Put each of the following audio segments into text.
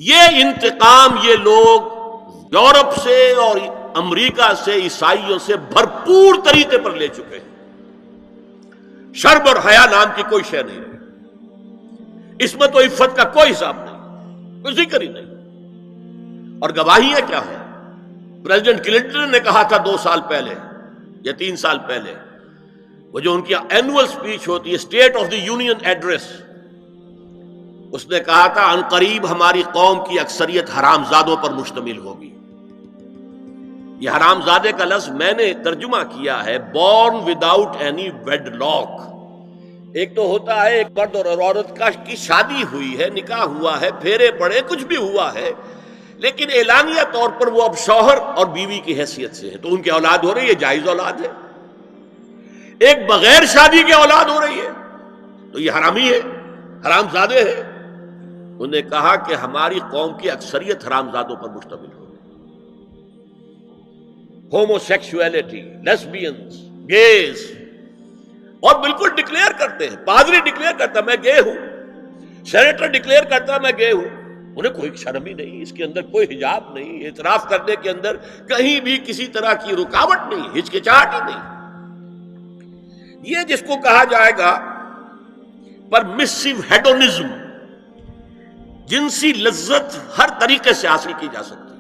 یہ انتقام یہ لوگ یورپ سے اور امریکہ سے عیسائیوں سے بھرپور طریقے پر لے چکے ہیں۔ شرم اور حیا نام کی کوئی شے نہیں رہی، عصمت و عفت کا کوئی حساب نہیں، کوئی ذکر ہی نہیں۔ اور گواہیاں کیا ہیں؟ پریزیڈنٹ کلنٹن نے کہا تھا 2 سال پہلے یا 3 سال پہلے، وہ جو ان کی اینول سپیچ ہوتی ہے، state of the union address, اس نے کہا تھا عنقریب ہماری قوم کی اکثریت حرام زادوں پر مشتمل ہوگی۔ یہ حرام زادے کا لفظ میں نے ترجمہ کیا ہے born without any wedlock. ایک تو ہوتا ہے ایک مرد اور عورت کی شادی ہوئی ہے، نکاح ہوا ہے، پھیرے پڑے، کچھ بھی ہوا ہے، لیکن اعلانیہ طور پر وہ اب شوہر اور بیوی کی حیثیت سے ہے، تو ان کی اولاد ہو رہی ہے، جائز اولاد ہے۔ ایک بغیر شادی کی اولاد ہو رہی ہے تو یہ حرامی ہے، حرام زادے ہے۔ انہوں نے کہا کہ ہماری قوم کی اکثریت حرام زادوں پر مشتمل ہو، ہومو سیکسولیٹی، لیسبینز، گیز، اور بالکل ڈکلیئر کرتے ہیں، پادری ڈکلیئر کرتا میں گے ہوں، سینیٹر ڈکلیئر کرتا میں گے ہوں، انہیں کوئی شرم ہی نہیں، اس کے اندر کوئی حجاب نہیں، اعتراف کرنے کے اندر کہیں بھی کسی طرح کی رکاوٹ نہیں، ہچکچاہٹ ہی نہیں۔ یہ جس کو کہا جائے گا پرمیسو ہیڈونزم، جنسی لذت ہر طریقے سے حاصل کی جا سکتی ہے۔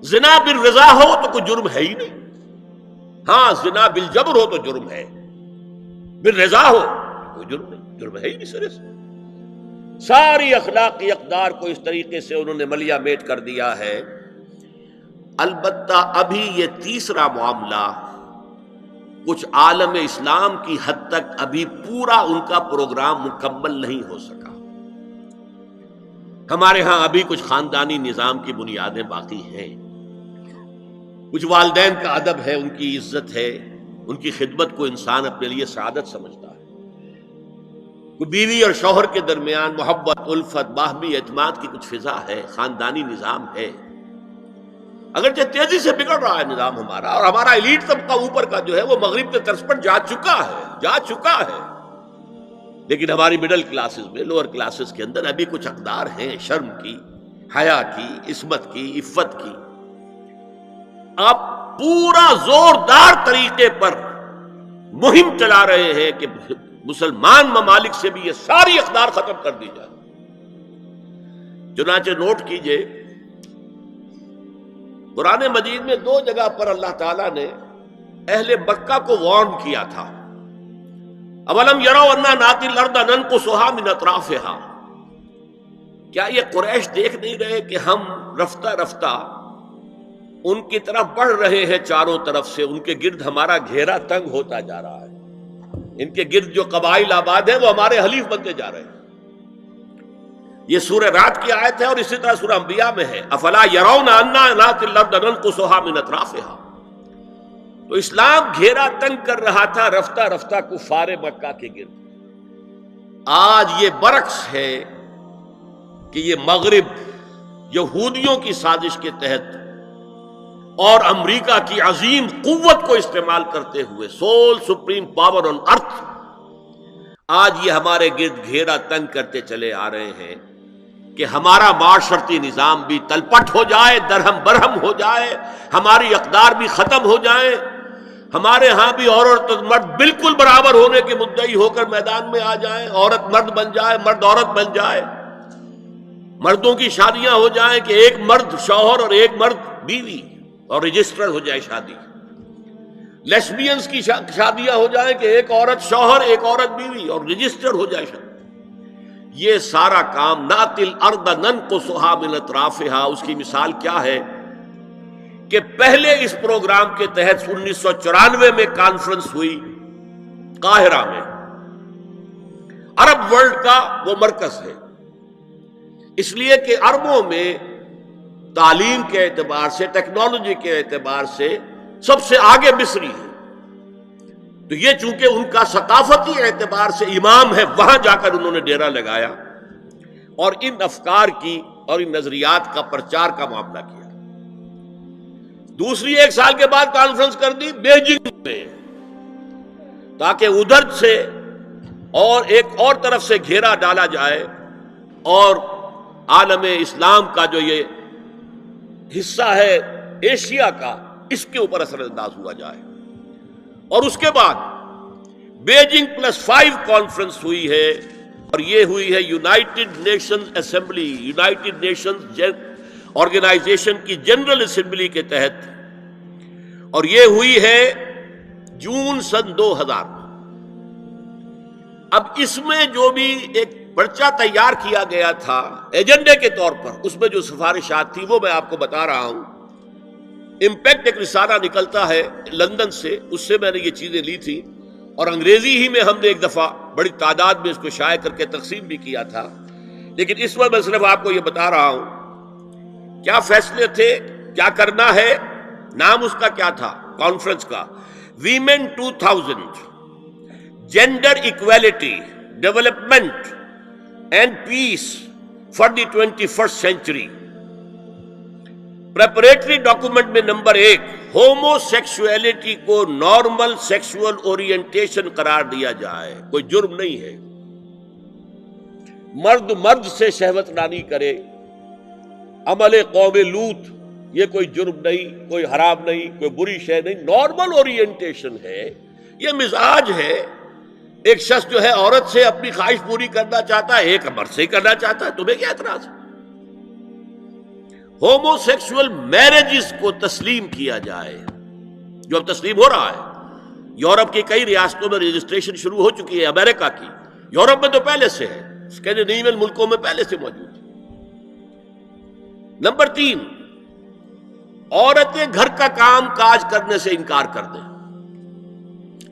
زنا بالرضا ہو تو کوئی جرم ہے ہی نہیں، ہاں زنا بالجبر ہو تو جرم ہے، بالرضا ہو کوئی جرم نہیں، جرم ہے ہی نہیں سرے سے۔ ساری اخلاقی اقدار کو اس طریقے سے انہوں نے ملیا میٹ کر دیا ہے۔ البتہ ابھی یہ تیسرا معاملہ کچھ عالم اسلام کی حد تک ابھی پورا ان کا پروگرام مکمل نہیں ہو سکا۔ ہمارے ہاں ابھی کچھ خاندانی نظام کی بنیادیں باقی ہیں، کچھ والدین کا ادب ہے، ان کی عزت ہے، ان کی خدمت کو انسان اپنے لیے سعادت سمجھتا ہے، کوئی بیوی اور شوہر کے درمیان محبت، الفت، باہمی اعتماد کی کچھ فضا ہے، خاندانی نظام ہے۔ اگرچہ تیزی سے بگڑ رہا ہے نظام ہمارا، اور ہمارا ایلیٹ طبقہ اوپر کا جو ہے وہ مغرب کے طرز پر جا چکا ہے، لیکن ہماری مڈل کلاسز میں، لوور کلاسز کے اندر ابھی کچھ اقدار ہیں شرم کی، حیا کی، عصمت کی، عفت کی۔ آپ پورا زوردار طریقے پر مہم چلا رہے ہیں کہ مسلمان ممالک سے بھی یہ ساری اقدار ختم کر دی جائے۔ چنانچہ نوٹ کیجئے، قرآن مجید میں 2 جگہ پر اللہ تعالیٰ نے اہل مکہ کو وارن کیا تھا۔ اولم یروا انا ناتی الارض ننقصها من اطرافها، کیا یہ قریش دیکھ نہیں رہے کہ ہم رفتہ رفتہ ان کی طرف بڑھ رہے ہیں، چاروں طرف سے ان کے گرد ہمارا گھیرا تنگ ہوتا جا رہا ہے، ان کے گرد جو قبائل آباد ہیں وہ ہمارے حلیف بنتے جا رہے ہیں۔ یہ سورہ رات کی آیت ہے، اور اسی طرح سورہ انبیاء میں ہے افلا یرون انا ناتی الارض ننقصها من اطرافها۔ تو اسلام گھیرا تنگ کر رہا تھا رفتہ رفتہ کفار مکہ کے گرد۔ آج یہ برعکس ہے کہ یہ مغرب یہودیوں کی سازش کے تحت اور امریکہ کی عظیم قوت کو استعمال کرتے ہوئے، سول سپریم پاور آن ارتھ، آج یہ ہمارے گرد گھیرا تنگ کرتے چلے آ رہے ہیں کہ ہمارا معاشرتی نظام بھی تلپٹ ہو جائے، درہم برہم ہو جائے، ہماری اقدار بھی ختم ہو جائیں، ہمارے ہاں بھی عورت اور مرد بالکل برابر ہونے کے مدعی ہو کر میدان میں آ جائیں، عورت مرد بن جائے، مرد عورت بن جائے، مردوں کی شادیاں ہو جائیں کہ ایک مرد شوہر اور ایک مرد بیوی، اور رجسٹر ہو جائے شادی، لیسبینز کی شادیاں ہو جائیں کہ ایک عورت شوہر ایک عورت بیوی، اور رجسٹر ہو جائے شادی۔ یہ سارا کام ناتی الارض ننقصها من اطرافها، اس کی مثال کیا ہے کہ پہلے اس پروگرام کے تحت 1994 میں کانفرنس ہوئی قاہرہ میں، عرب ورلڈ کا وہ مرکز ہے، اس لیے کہ عربوں میں تعلیم کے اعتبار سے، ٹیکنالوجی کے اعتبار سے سب سے آگے مصری ہے، تو یہ چونکہ ان کا ثقافتی اعتبار سے امام ہے، وہاں جا کر انہوں نے ڈیرا لگایا اور ان افکار کی اور ان نظریات کا پرچار کا معاملہ کیا۔ دوسری 1 سال کے بعد کانفرنس کر دی بیجنگ میں، تاکہ ادھر سے اور ایک اور طرف سے گھیرا ڈالا جائے اور عالم اسلام کا جو یہ حصہ ہے ایشیا کا، اس کے اوپر اثر انداز ہوا جائے. اور اس کے بعد بیجنگ+5 کانفرنس ہوئی ہے، اور یہ ہوئی ہے United Nations assembly, United Nations organisation کی جنرل اسمبلی کے تحت، اور یہ ہوئی ہے جون سن 2000. اب اس میں جو بھی ایک پرچہ تیار کیا گیا تھا ایجنڈے کے طور پر، اس میں جو سفارشات تھی وہ میں آپ کو بتا رہا ہوں. امپیکٹ ایک رسالہ نکلتا ہے لندن سے، اس سے میں نے یہ چیزیں لی تھی، اور انگریزی ہی میں ہم نے ایک دفعہ بڑی تعداد میں اس کو شائع کر کے تقسیم بھی کیا تھا. لیکن اس وقت میں صرف آپ کو یہ بتا رہا ہوں کیا فیصلے تھے، کیا کرنا ہے. نام اس کا کیا تھا کانفرنس کا؟ Women 2000 gender equality development and peace for the 21st century. Preparatory document میں نمبر 1 ہومو سیکسولیٹی کو نارمل سیکسول اورینٹیشن قرار دیا جائے. کوئی جرم نہیں ہے مرد مرد سے شہوت رانی کرے، عمل قوم لوط، یہ کوئی جرم نہیں، کوئی حرام نہیں، کوئی بری شے نہیں، نارمل اورینٹیشن ہے، یہ مزاج ہے. ایک شخص جو ہے عورت سے اپنی خواہش پوری کرنا چاہتا ہے، ایک مرد سے کرنا چاہتا ہے، تمہیں کیا اعتراض ہے؟ ہومو سیکسول میرجز کو تسلیم کیا جائے، جو اب تسلیم ہو رہا ہے. یورپ کی کئی ریاستوں میں رجسٹریشن شروع ہو چکی ہے، امریکہ کی، یورپ میں تو پہلے سے ہے، اسکینڈینیوین ملکوں میں پہلے سے موجود ہے. نمبر 3 عورتیں گھر کا کام کاج کرنے سے انکار کر دیں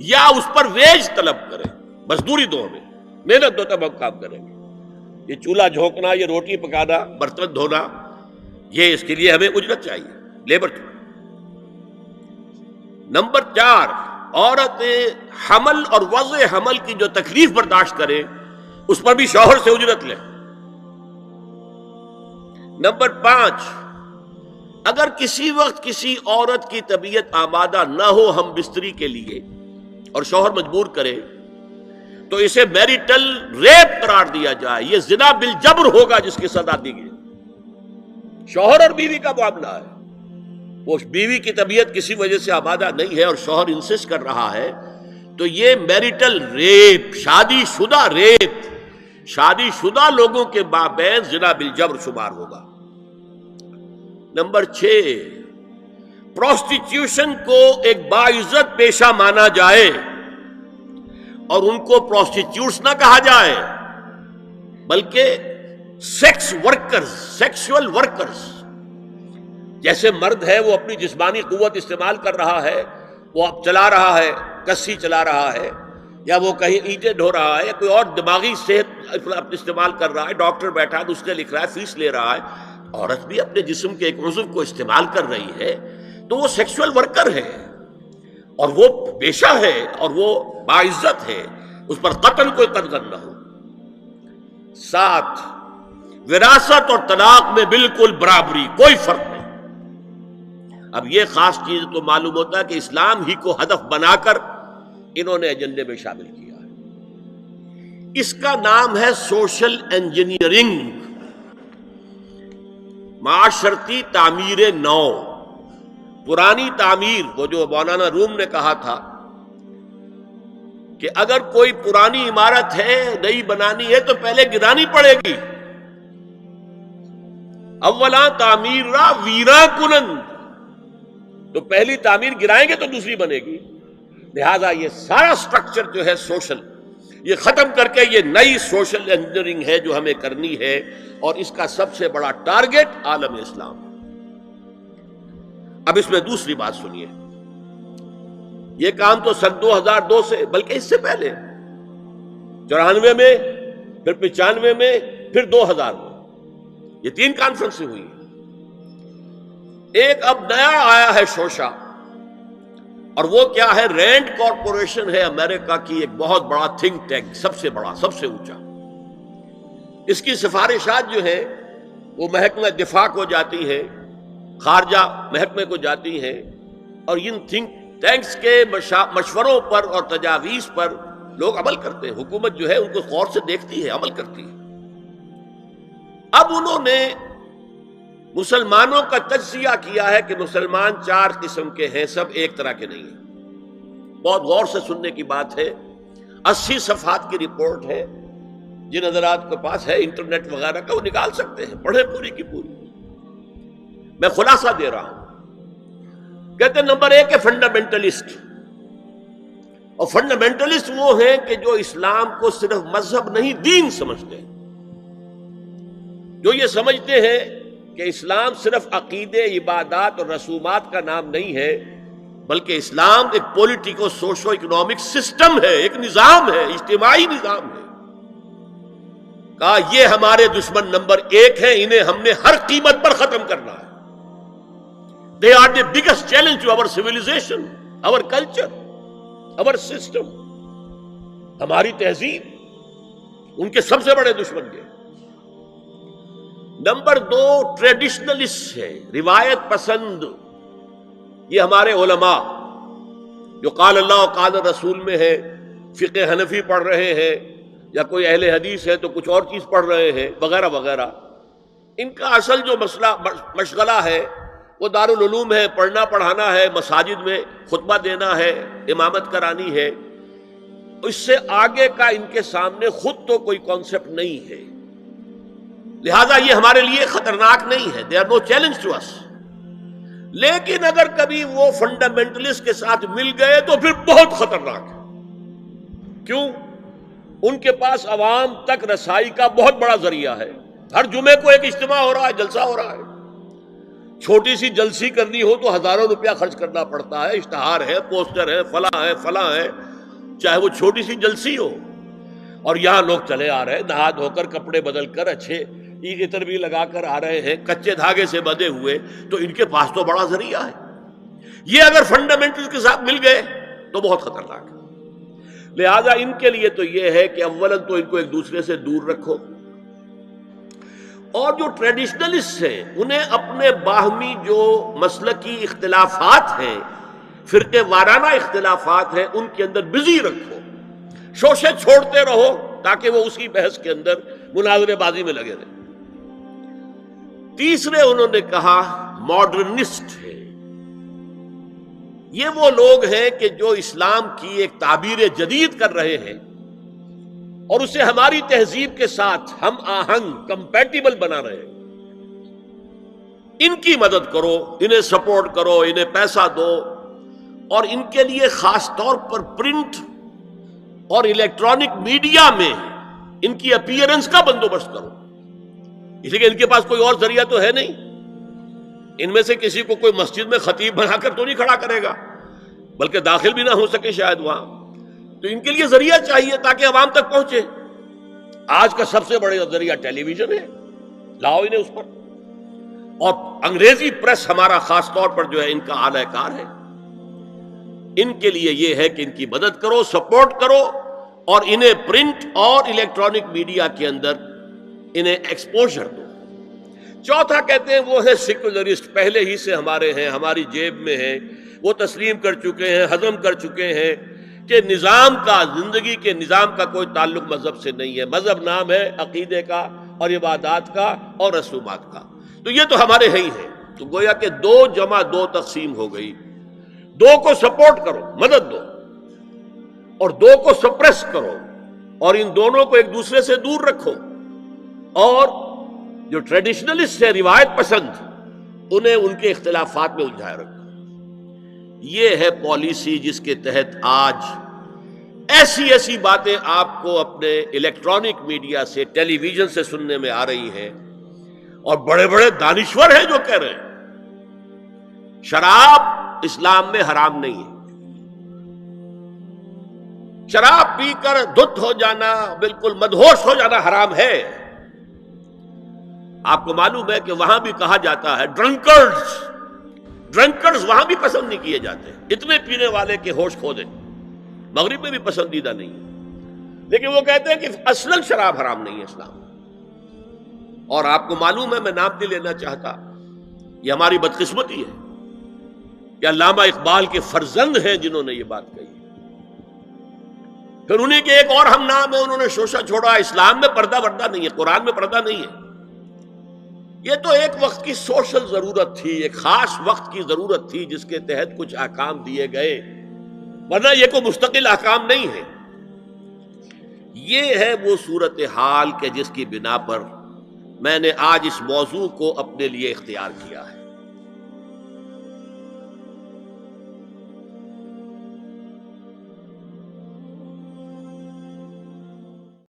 یا اس پر ویج طلب کریں، مزدوری دو، ہمیں محنت دو تب ہم کام کریں گے. یہ چولہا جھونکنا، یہ روٹی پکانا، برتن دھونا، یہ اس کے لیے ہمیں اجرت چاہیے، لیبر. نمبر 4 عورتیں حمل اور وضع حمل کی جو تکلیف برداشت کریں اس پر بھی شوہر سے اجرت لیں. نمبر 5 اگر کسی وقت کسی عورت کی طبیعت آمادہ نہ ہو ہم بستری کے لیے اور شوہر مجبور کرے تو اسے میریٹل ریپ قرار دیا جائے. یہ زنا بالجبر ہوگا جس کی سزا دی گئی. شوہر اور بیوی کا معاملہ ہے، وہ بیوی کی طبیعت کسی وجہ سے آمادہ نہیں ہے اور شوہر انسسٹ کر رہا ہے تو یہ میریٹل ریپ، شادی شدہ ریپ، شادی شدہ لوگوں کے مابین زنا بالجبر شمار ہوگا. نمبر 6 پروسٹیٹیوشن کو ایک باعزت پیشہ مانا جائے اور ان کو پروسٹیٹیوٹس نہ کہا جائے بلکہ سیکس ورکرز، سیکسول ورکرز. جیسے مرد ہے وہ اپنی جسمانی قوت استعمال کر رہا ہے، وہ اب چلا رہا ہے، کسی چلا رہا ہے، یا وہ کہیں اینٹیں ڈھو رہا ہے، یا کوئی اور دماغی صحت استعمال کر رہا ہے، ڈاکٹر بیٹھا ہے اس نے لکھ رہا ہے، فیس لے رہا ہے. عورت بھی اپنے جسم کے ایک عضو کو استعمال کر رہی ہے تو وہ سیکسول ورکر ہے اور وہ پیشہ ہے اور وہ باعزت ہے، اس پر قتل کوئی قدر نہ ہو. 7 وراثت اور طلاق میں بالکل برابری، کوئی فرق نہیں. اب یہ خاص چیز تو معلوم ہوتا ہے کہ اسلام ہی کو ہدف بنا کر انہوں نے ایجنڈے میں شامل کیا ہے. اس کا نام ہے سوشل انجینئرنگ، معاشرتی تعمیر نو. پرانی تعمیر، وہ جو مولانا روم نے کہا تھا کہ اگر کوئی پرانی عمارت ہے نئی بنانی ہے تو پہلے گرانی پڑے گی. اولا تعمیر را ویرا کنند، تو پہلی تعمیر گرائیں گے تو دوسری بنے گی. لہذا یہ سارا سٹرکچر جو ہے سوشل، یہ ختم کر کے یہ نئی سوشل انجینئرنگ ہے جو ہمیں کرنی ہے، اور اس کا سب سے بڑا ٹارگٹ عالم اسلام. اب اس میں دوسری بات سنیے، یہ کام تو سن 2002 سے بلکہ اس سے پہلے 94 میں، پھر 95 میں، پھر 2000 میں، یہ 3 کانفرنسیں ہوئی. ایک اب نیا آیا ہے شوشہ، اور وہ کیا ہے؟ رینڈ کارپوریشن ہے امریکہ کی ایک بہت بڑا تھنک ٹینک، سب سے بڑا، سب سے اونچا. اس کی سفارشات جو ہیں وہ محکمہ دفاع کو جاتی ہیں، خارجہ محکمے کو جاتی ہیں، اور ان تھنک ٹینکس کے مشوروں پر اور تجاویز پر لوگ عمل کرتے ہیں. حکومت جو ہے ان کو غور سے دیکھتی ہے، عمل کرتی ہے. اب انہوں نے مسلمانوں کا تجزیہ کیا ہے کہ مسلمان 4 قسم کے ہیں، سب ایک طرح کے نہیں ہیں۔ بہت غور سے سننے کی بات ہے، 80 صفحات کی رپورٹ ہے، جن حضرات کے پاس ہے انٹرنیٹ وغیرہ کا وہ نکال سکتے ہیں، پڑھیں پوری کی پوری۔ میں خلاصہ دے رہا ہوں۔ کہتے ہیں نمبر 1 ہے فنڈامنٹلسٹ، اور فنڈامنٹلسٹ وہ ہیں کہ جو اسلام کو صرف مذہب نہیں دین سمجھتے ہیں، جو یہ سمجھتے ہیں کہ اسلام صرف عقیدے، عبادات اور رسومات کا نام نہیں ہے، بلکہ اسلام ایک پولیٹیکو سوشو اکنامک سسٹم ہے، ایک نظام ہے، اجتماعی نظام ہے۔ کہا یہ ہمارے دشمن نمبر 1 ہیں، انہیں ہم نے ہر قیمت پر ختم کرنا ہے۔ They are the biggest challenge to our civilization, our culture, our system. ہماری تہذیب ان کے سب سے بڑے دشمن کے۔ نمبر 2 ٹریڈیشنلسٹ ہے، روایت پسند۔ یہ ہمارے علماء جو قال اللہ و قال رسول میں ہے، فقہ حنفی پڑھ رہے ہیں، یا کوئی اہل حدیث ہے تو کچھ اور چیز پڑھ رہے ہیں وغیرہ وغیرہ، ان کا اصل جو مشغلہ ہے وہ دارالعلوم ہے، پڑھنا پڑھانا ہے، مساجد میں خطبہ دینا ہے، امامت کرانی ہے۔ اس سے آگے کا ان کے سامنے خود تو کوئی کانسیپٹ نہیں ہے، لہذا یہ ہمارے لیے خطرناک نہیں ہے۔ They are no challenge to us. لیکن اگر کبھی وہ فنڈامنٹلسٹ کے ساتھ مل گئے تو پھر بہت خطرناک ہے۔ کیوں؟ ان کے پاس عوام تک رسائی کا بہت بڑا ذریعہ ہے۔ ہر جمعے کو ایک اجتماع ہو رہا ہے، جلسہ ہو رہا ہے۔ چھوٹی سی جلسی کرنی ہو تو ہزاروں روپیہ خرچ کرنا پڑتا ہے، اشتہار ہے، پوسٹر ہے، فلاں ہے، چاہے وہ چھوٹی سی جلسی ہو۔ اور یہاں لوگ چلے آ رہے ہیں نہا دھو کر، کپڑے بدل کر، اچھے عطر بھی لگا کر آ رہے ہیں، کچے دھاگے سے بندھے ہوئے، تو ان کے پاس تو بڑا ذریعہ ہے۔ یہ اگر فنڈامنٹل کے ساتھ مل گئے تو بہت خطرناک ہے۔ لہذا ان کے لیے تو یہ ہے کہ اولاً تو ان کو ایک دوسرے سے دور رکھو، اور جو ٹریڈیشنلسٹ ہیں انہیں اپنے باہمی جو مسلکی اختلافات ہیں، فرقے وارانہ اختلافات ہیں، ان کے اندر بزی رکھو، شوشے چھوڑتے رہو تاکہ وہ اسی بحث کے اندر مناظرے بازی میں لگے رہے۔ تیسرے انہوں نے کہا ماڈرنسٹ ہے۔ یہ وہ لوگ ہیں کہ جو اسلام کی ایک تعبیر جدید کر رہے ہیں اور اسے ہماری تہذیب کے ساتھ ہم آہنگ، کمپیٹیبل بنا رہے ہیں۔ ان کی مدد کرو، انہیں سپورٹ کرو، انہیں پیسہ دو، اور ان کے لیے خاص طور پر پرنٹ اور الیکٹرانک میڈیا میں ان کی اپیئرنس کا بندوبست کرو، اس لیے کہ ان کے پاس کوئی اور ذریعہ تو ہے نہیں۔ ان میں سے کسی کو کوئی مسجد میں خطیب بنا کر تو نہیں کھڑا کرے گا، بلکہ داخل بھی نہ ہو سکے شاید وہاں، تو ان کے لیے ذریعہ چاہیے تاکہ عوام تک پہنچے۔ آج کا سب سے بڑا ذریعہ ٹیلی ویژن ہے، لاؤ انہیں اس پر، اور انگریزی پریس ہمارا خاص طور پر جو ہے ان کا اعلی کار ہے۔ ان کے لیے یہ ہے کہ ان کی مدد کرو، سپورٹ کرو، اور انہیں پرنٹ اور الیکٹرانک میڈیا کے اندر انہیں ایکسپوژر دو۔ چوتھا کہتے ہیں وہ ہے سیکولرسٹ، پہلے ہی سے ہمارے ہیں، ہماری جیب میں ہیں، وہ تسلیم کر چکے ہیں، ہضم کر چکے ہیں کہ نظام کا، زندگی کے نظام کا کوئی تعلق مذہب سے نہیں ہے، مذہب نام ہے عقیدے کا اور عبادات کا اور رسومات کا، تو یہ تو ہمارے ہی ہیں۔ تو گویا کہ 2 جمع 2 تقسیم ہو گئی۔ 2 کو سپورٹ کرو، مدد دو، اور 2 کو سپریس کرو، اور ان دونوں کو ایک دوسرے سے دور رکھو، اور جو ٹریڈیشنلسٹ ہے، روایت پسند، انہیں ان کے اختلافات میں الجھائے رکھو۔ یہ ہے پالیسی جس کے تحت آج ایسی باتیں آپ کو اپنے الیکٹرانک میڈیا سے، ٹیلی ویژن سے سننے میں آ رہی ہیں، اور بڑے بڑے دانشور ہیں جو کہہ رہے ہیں شراب اسلام میں حرام نہیں ہے، شراب پی کر دھت ہو جانا، بالکل مدہوش ہو جانا حرام ہے۔ آپ کو معلوم ہے کہ وہاں بھی کہا جاتا ہے ڈرنکرز وہاں بھی پسند نہیں کیے جاتے، اتنے پینے والے کے ہوش کھو دیں، مغرب میں بھی پسندیدہ نہیں ہے، لیکن وہ کہتے ہیں کہ اصلاً شراب حرام نہیں ہے اسلام۔ اور آپ کو معلوم ہے، میں نام نہیں لینا چاہتا، یہ ہماری بدقسمتی ہے کہ علامہ اقبال کے فرزند ہیں جنہوں نے یہ بات کہی۔ پھر انہیں کے ایک اور ہم نام ہے، انہوں نے شوشہ چھوڑا، اسلام میں پردہ وردہ نہیں ہے، قرآن میں پردہ نہیں ہے، یہ تو ایک وقت کی سوشل ضرورت تھی، ایک خاص وقت کی ضرورت تھی جس کے تحت کچھ احکام دیے گئے، ورنہ یہ کوئی مستقل احکام نہیں ہے۔ یہ ہے وہ صورتحال کہ جس کی بنا پر میں نے آج اس موضوع کو اپنے لیے اختیار کیا ہے۔